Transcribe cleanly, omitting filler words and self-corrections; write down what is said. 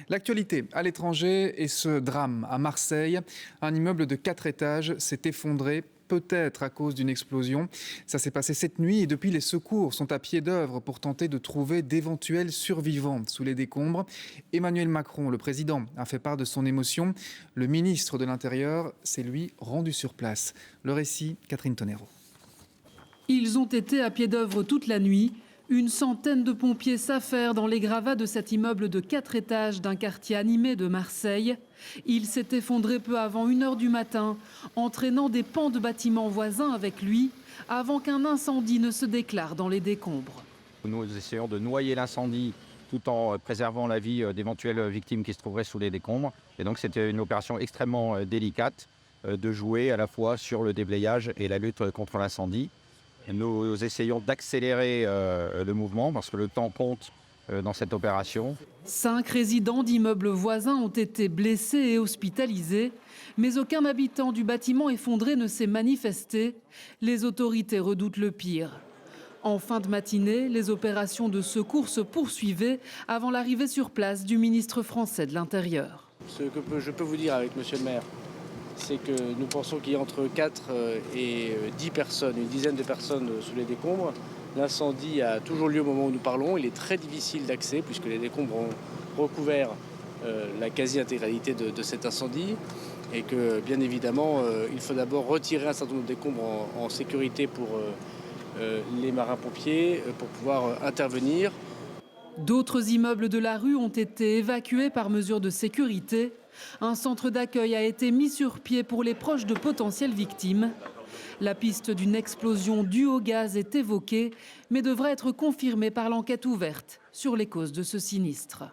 L'actualité à l'étranger et ce drame à Marseille. Un immeuble de 4 étages s'est effondré, peut-être à cause d'une explosion. Ça s'est passé cette nuit et depuis les secours sont à pied d'œuvre pour tenter de trouver d'éventuels survivants sous les décombres. Emmanuel Macron, le président, a fait part de son émotion. Le ministre de l'Intérieur s'est lui rendu sur place. Le récit, Catherine Tonero. Ils ont été à pied d'œuvre toute la nuit. Une centaine de pompiers s'affairent dans les gravats de cet immeuble de 4 étages d'un quartier animé de Marseille. Il s'est effondré peu avant 1 h du matin, entraînant des pans de bâtiments voisins avec lui, avant qu'un incendie ne se déclare dans les décombres. Nous essayons de noyer l'incendie tout en préservant la vie d'éventuelles victimes qui se trouveraient sous les décombres. Et donc c'était une opération extrêmement délicate de jouer à la fois sur le déblayage et la lutte contre l'incendie. Nous essayons d'accélérer le mouvement parce que le temps compte dans cette opération. 5 résidents d'immeubles voisins ont été blessés et hospitalisés, mais aucun habitant du bâtiment effondré ne s'est manifesté. Les autorités redoutent le pire. En fin de matinée, les opérations de secours se poursuivaient avant l'arrivée sur place du ministre français de l'Intérieur. Ce que je peux vous dire avec monsieur le maire, c'est que nous pensons qu'il y a entre 4 et 10 personnes, une dizaine de personnes sous les décombres. L'incendie a toujours lieu au moment où nous parlons. Il est très difficile d'accès puisque les décombres ont recouvert la quasi-intégralité de cet incendie. Et que bien évidemment, il faut d'abord retirer un certain nombre de décombres en sécurité pour les marins-pompiers pour pouvoir intervenir. D'autres immeubles de la rue ont été évacués par mesure de sécurité. Un centre d'accueil a été mis sur pied pour les proches de potentielles victimes. La piste d'une explosion due au gaz est évoquée, mais devra être confirmée par l'enquête ouverte sur les causes de ce sinistre.